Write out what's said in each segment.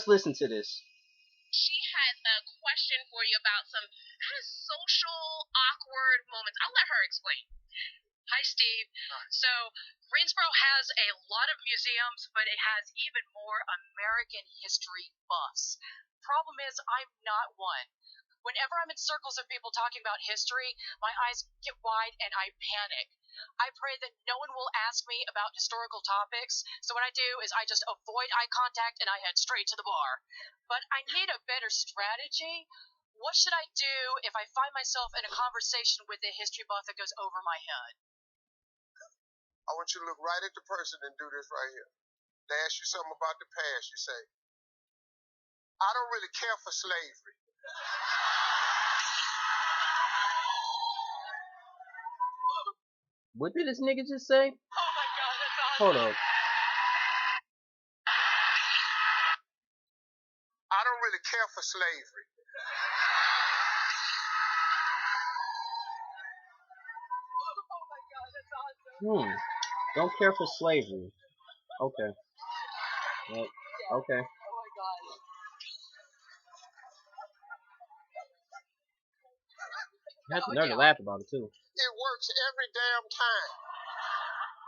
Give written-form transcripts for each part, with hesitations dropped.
let's listen to this. She has a question for you about some kind of social awkward moments. I'll let her explain. Hi, Steve. So, Greensboro has a lot of museums, but it has even more American history buffs. Problem is, I'm not one. Whenever I'm in circles of people talking about history, my eyes get wide and I panic. I pray that no one will ask me about historical topics, so what I do is I just avoid eye contact and I head straight to the bar. But I need a better strategy. What should I do if I find myself in a conversation with a history buff that goes over my head? I want you to look right at the person and do this right here. They ask you something about the past. You say, I don't really care for slavery. What did this nigga just say? Oh my God, that's awesome. Hold up. I don't really care for slavery. Oh my God, that's awesome. Don't care for slavery. Okay. Well, okay. Oh my God. You have to learn to laugh about it too. It works every damn time.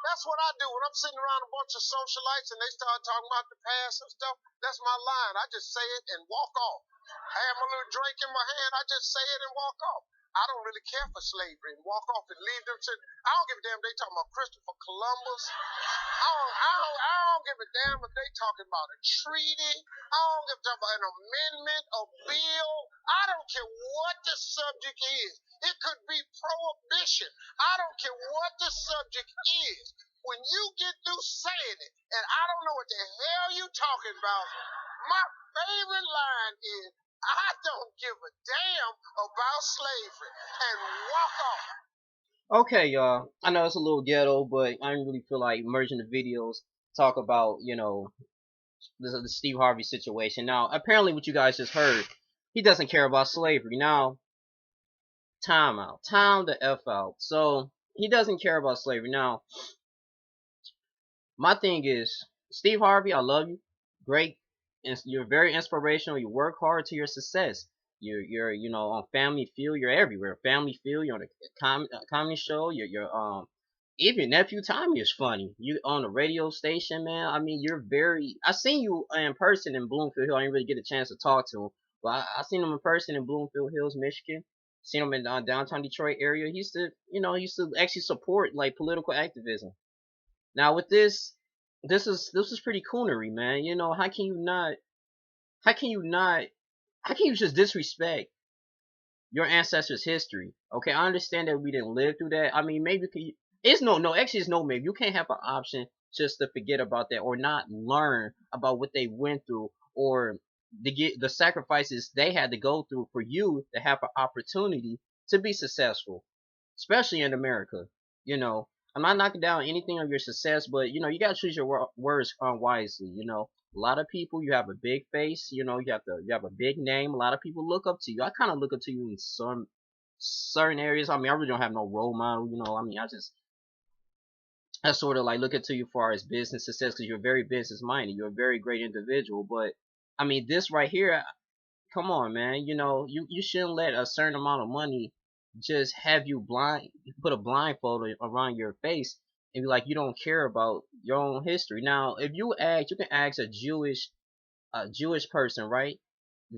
That's what I do when I'm sitting around a bunch of socialites and they start talking about the past and stuff. That's my line. I just say it and walk off. I have my little drink in my hand. I just say it and walk off. I don't really care for slavery and walk off and leave them to. I don't give a damn if they talking about Christopher Columbus. I don't give a damn if they talking about a treaty. I don't give a damn about an amendment, a bill. I don't care what the subject is. It could be prohibition. I don't care what the subject is. When you get through saying it, and I don't know what the hell you talking about, my favorite line is, I don't give a damn about slavery, and walk off. Okay, y'all. I know it's a little ghetto, but I don't really feel like merging the videos. Talk about, the Steve Harvey situation. Now, apparently what you guys just heard, he doesn't care about slavery. Now, time out. Time the F out. So, he doesn't care about slavery. Now, my thing is, Steve Harvey, I love you. Great. You're very inspirational. You work hard to your success. You're on Family Feud. You're everywhere. Family Feud. You're on a comedy show. You're even your nephew Tommy is funny. You on the radio station, man. I mean, you're very. I seen you in person in Bloomfield Hill. I didn't really get a chance to talk to him, but I seen him in person in Bloomfield Hills, Michigan. Seen him in downtown Detroit area. He used to actually support like political activism. Now with this is pretty coonery, man. How can you not? How can you not? How can you just disrespect your ancestors' history? Okay, I understand that we didn't live through that. I mean, maybe it's no, actually, it's no maybe. You can't have an option just to forget about that or not learn about what they went through or the sacrifices they had to go through for you to have an opportunity to be successful, especially in America. I'm not knocking down anything of your success, but you gotta choose your words wisely. A lot of people, you have a big face, you have a big name. A lot of people look up to you. I kind of look up to you in some certain areas. I mean, I really don't have no role model. I mean, I sort of like look up to you as far as business success because you're very business minded. You're a very great individual. But I mean, this right here, come on, man. You shouldn't let a certain amount of money just have you put a blindfold around your face and be like you don't care about your own history. Now, if you can ask a Jewish person, right?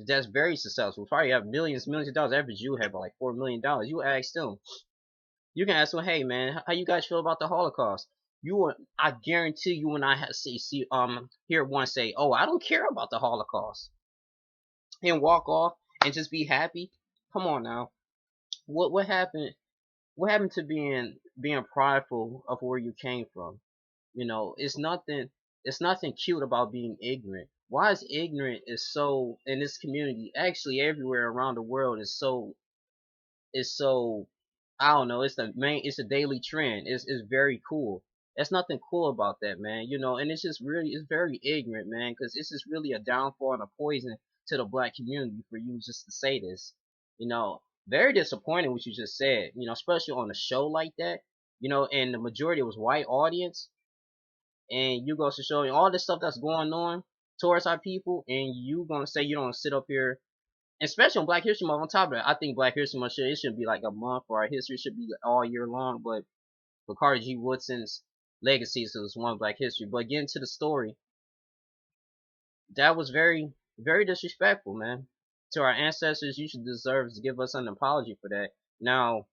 That's very successful. Probably have millions of dollars. Every Jew have like $4 million. You ask them. You can ask them, hey man, how you guys feel about the Holocaust? I guarantee you, when I hear one say, oh, I don't care about the Holocaust, and walk off and just be happy. Come on now. What happened? What happened to being prideful of where you came from? It's nothing cute about being ignorant. Why is ignorant is so in this community, actually everywhere around the world is so I don't know, it's a daily trend. It's very cool. There's nothing cool about that, man. And it's very ignorant, man, because this is really a downfall and a poison to the black community for you just to say this. Very disappointing what you just said, especially on a show like that, and the majority was white audience, and you go to show all this stuff that's going on. towards our people, and you gonna say you don't sit up here, especially on Black History Month. On top of that, I think Black History Month should be like a month for our history. It should be all year long. But for Carter G. Woodson's legacy, so it's one Black History. But getting to the story, that was very, very disrespectful, man. To our ancestors, you should deserve to give us an apology for that. Now,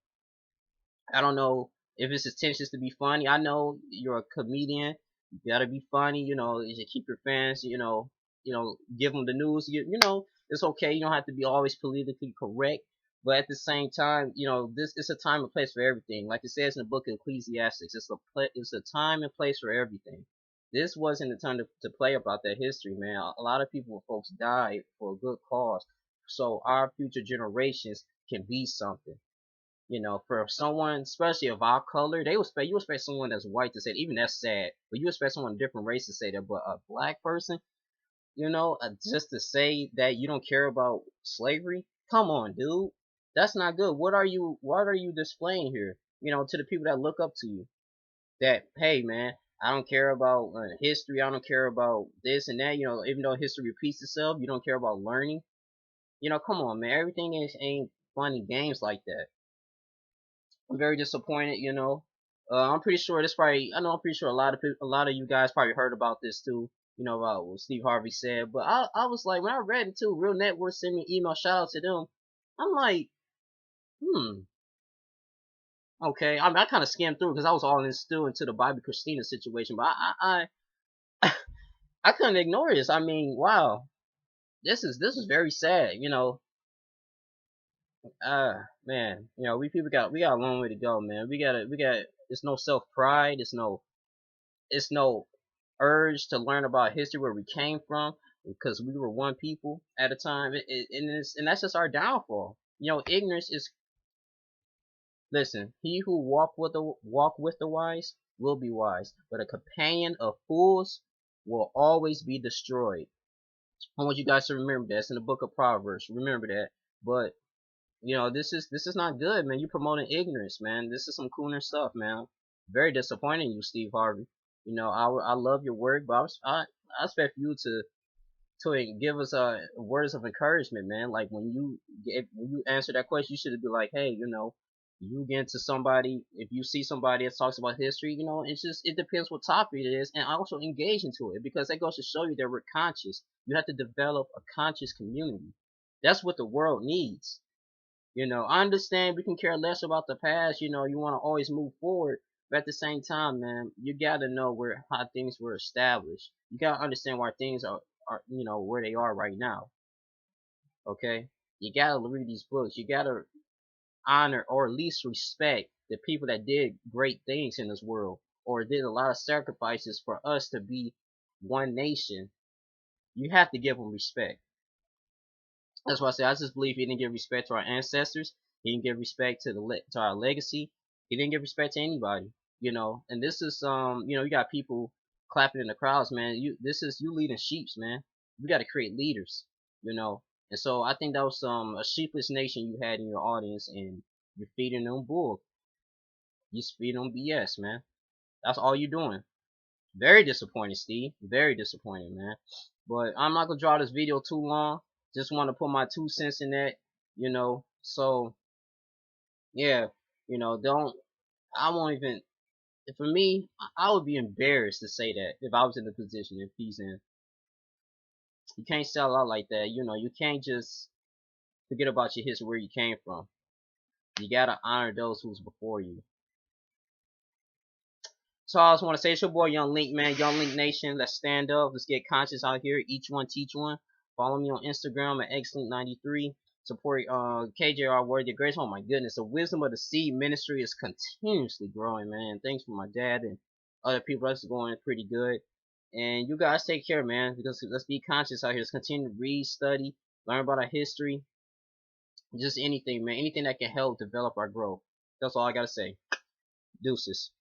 I don't know if it's intentions to be funny. I know you're a comedian. You gotta be funny. You should keep your fans. Give them the news. It's okay. You don't have to be always politically correct. But at the same time, this is a time and place for everything. Like it says in the book of Ecclesiastes, it's a time and place for everything. This wasn't the time to play about that history, man. A lot of people, folks, died for a good cause, so our future generations can be something. For someone, especially of our color, you expect someone that's white to say it. Even that's sad, but you expect someone of different race to say that. But a black person, just to say that you don't care about slavery, come on, dude, that's not good. What are you displaying here? To the people that look up to you, that, hey, man, I don't care about history. I don't care about this and that. Even though history repeats itself, you don't care about learning. Come on, man. Everything ain't fun and games like that. I'm very disappointed. I'm pretty sure this probably. I know. I'm pretty sure a lot of you guys probably heard about this too. About what Steve Harvey said. But I was like, when I read it too, Real Network sent me an email. Shout out to them. I'm like, okay. I kind of skimmed through because I was all in still into the Bobby Christina situation. But I couldn't ignore this. I mean, wow, this is very sad. Man, we people we got a long way to go, man. We got. It's no self pride. It's no urge to learn about history where we came from because we were one people at a time. And that's just our downfall. Ignorance is. Listen, he who walk with the wise will be wise, but a companion of fools will always be destroyed. I want you guys to remember that. It's in the book of Proverbs. Remember that. But this is not good, man. You promoting ignorance, man. This is some cooler stuff, man. Very disappointing, you, Steve Harvey. I love your work, but I expect you to give us words of encouragement, man. Like when you answer that question, you should be like, hey, you get into somebody, if you see somebody that talks about history, it depends what topic it is, and also engage into it, because that goes to show you that we're conscious. You have to develop a conscious community. That's what the world needs. I understand we can care less about the past. You want to always move forward, but at the same time, man, you gotta know how things were established. You gotta understand why things are where they are right now. Okay, you gotta read these books. You gotta honor or at least respect the people that did great things in this world, or did a lot of sacrifices for us to be one nation. You have to give them respect. That's why I say I just believe he didn't give respect to our ancestors. He didn't give respect to our legacy. He didn't give respect to anybody. And this is you got people clapping in the crowds, man. This is you leading sheeps, man. We got to create leaders. And so I think that was a sheepless nation you had in your audience, and you're feeding them bull. You feeding them BS, man. That's all you're doing. Very disappointed, Steve. Very disappointed, man. But I'm not gonna draw this video too long. Just want to put my 2 cents in that, So yeah, don't. I won't even. For me, I would be embarrassed to say that if I was in the position if he's in. You can't sell out like that. You can't just forget about your history, where you came from. You gotta honor those who's before you. So I just want to say, it's your boy Young Link, man. Young Link Nation. Let's stand up. Let's get conscious out here. Each one teach one. Follow me on Instagram at xlink93. Support KJR Worthy of Grace. Oh my goodness, the Wisdom of the Seed ministry is continuously growing, man. Thanks for my dad and other people that's going pretty good. And you guys take care, man. Because let's be conscious out here. Let's continue to read, study, learn about our history. Just anything, man. Anything that can help develop our growth. That's all I gotta say. Deuces.